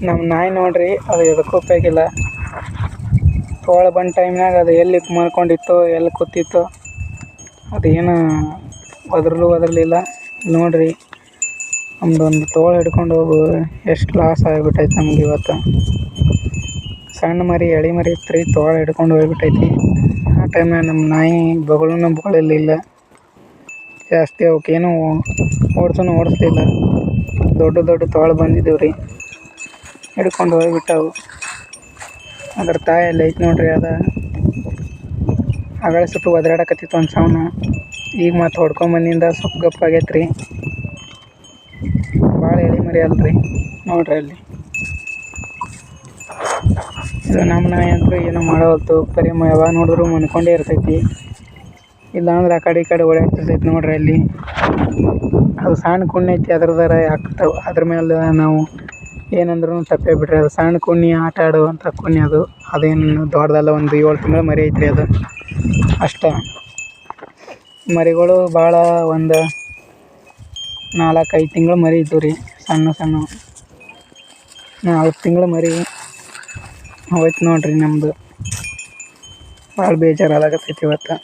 ನಮ್ಮ ನಾಯಿ ನೋಡ್ರಿ ಅದು ಎದಕ್ಕೂ ಉಪಯೋಗಿಲ್ಲ. ತೋಳ ಬಂದ ಟೈಮ್ನಾಗ ಅದು ಎಲ್ಲಿ ಮಲ್ಕೊಂಡಿತ್ತೋ ಎಲ್ಲಿ ಕೂತಿತ್ತೋ ಅದೇನು ಒದರಲಿಲ್ಲ. ನೋಡ್ರಿ ನಮ್ದೊಂದು ತೋಳ ಹಿಡ್ಕೊಂಡು ಹೋಗು ಎಷ್ಟು ಲಾಸ್ ಆಗಿಬಿಟ್ಟೈತೆ ನಮ್ಗೆ ಇವತ್ತು. ಸಣ್ಣ ಮರಿ ಎಳೆ ಮರಿ ಇತ್ತು ರೀ, ತೋಳ ಹಿಡ್ಕೊಂಡು ಹೋಗ್ಬಿಟ್ಟೈತಿ. ಆ ಟೈಮ್ನಾಗ ನಮ್ಮ ನಾಯಿ ಬೊಗಳಿಲ್ಲ ಜಾಸ್ತಿ. ಅವಕ್ಕೇನು ಓಡಿಸ್ಲಿಲ್ಲ. ದೊಡ್ಡ ತೋಳ ಬಂದಿದ್ದೀವಿ ರೀ, ಹಿಡ್ಕೊಂಡು ಹೋಗ್ಬಿಟ್ಟವು. ಅದ್ರ ತಾಯಿ ಅಲ್ಲಿ ಐತೆ ನೋಡ್ರಿ. ಆಗಳ ಸ್ವಲ್ಪ ಒದರಾಡಕತ್ತಿತ್ತು ಒಂದು ಸೌನ. ಈಗ ಮತ್ತೆ ಹೊಡ್ಕೊಂಬಂದಿಂದ ಸ್ವಲ್ಪ ಗಪ್ ಆಗೈತೆ ರೀ. ಭಾಳ ಎಳೆ ಮರಿ ಅಲ್ರಿ ನೋಡ್ರಿ ಅಲ್ಲಿ. ಇದು ನಮ್ಮ ನಾಯಿ ಅಂತೂ ಏನೋ ಮಾಡವಲ್ತು. ಬರೀ ಯಾವಾಗ ನೋಡಿದ್ರು ಮನ್ಕೊಂಡೇ ಇರ್ತೈತಿ. ಇಲ್ಲಾಂದ್ರೆ ಆ ಕಡೆ ಈ ಕಡೆ ಓಡಾಡ್ತಿರ್ತೈತಿ ನೋಡ್ರಿ ಅಲ್ಲಿ. ಅದು ಸಣ್ಣ ಕುಣ್ಣೆ ಐತಿ, ಅದ್ರದಾರ ಹಾಕ್ತಾವೆ. ಅದ್ರ ಮೇಲೆ ನಾವು ಏನಂದ್ರೂ ತಪ್ಪೇ ಬಿಡ್ರಿ. ಅದು ಸಣ್ಣ ಕುಣ್ಣಿ ಆಟ ಆಡುವಂಥ ಕುಣ್ಣಿ ಅದು. ಅದೇನು ದೊಡ್ಡದಲ್ಲ, ಒಂದು 7 ತಿಂಗಳ ಮರಿ ಐತ್ರಿ ಅದು ಅಷ್ಟೇ. ಮರಿಗಳು ಭಾಳ ಒಂದು 4-5 ತಿಂಗಳು ಮರಿ ಇದ್ದವು ರೀ, ಸಣ್ಣ 4 ತಿಂಗಳ ಮರಿ ಹೋಯ್ತು ನೋಡ್ರಿ ನಮ್ಮದು. ಭಾಳ ಬೇಜಾರಾಗತೈತಿ ಇವತ್ತು.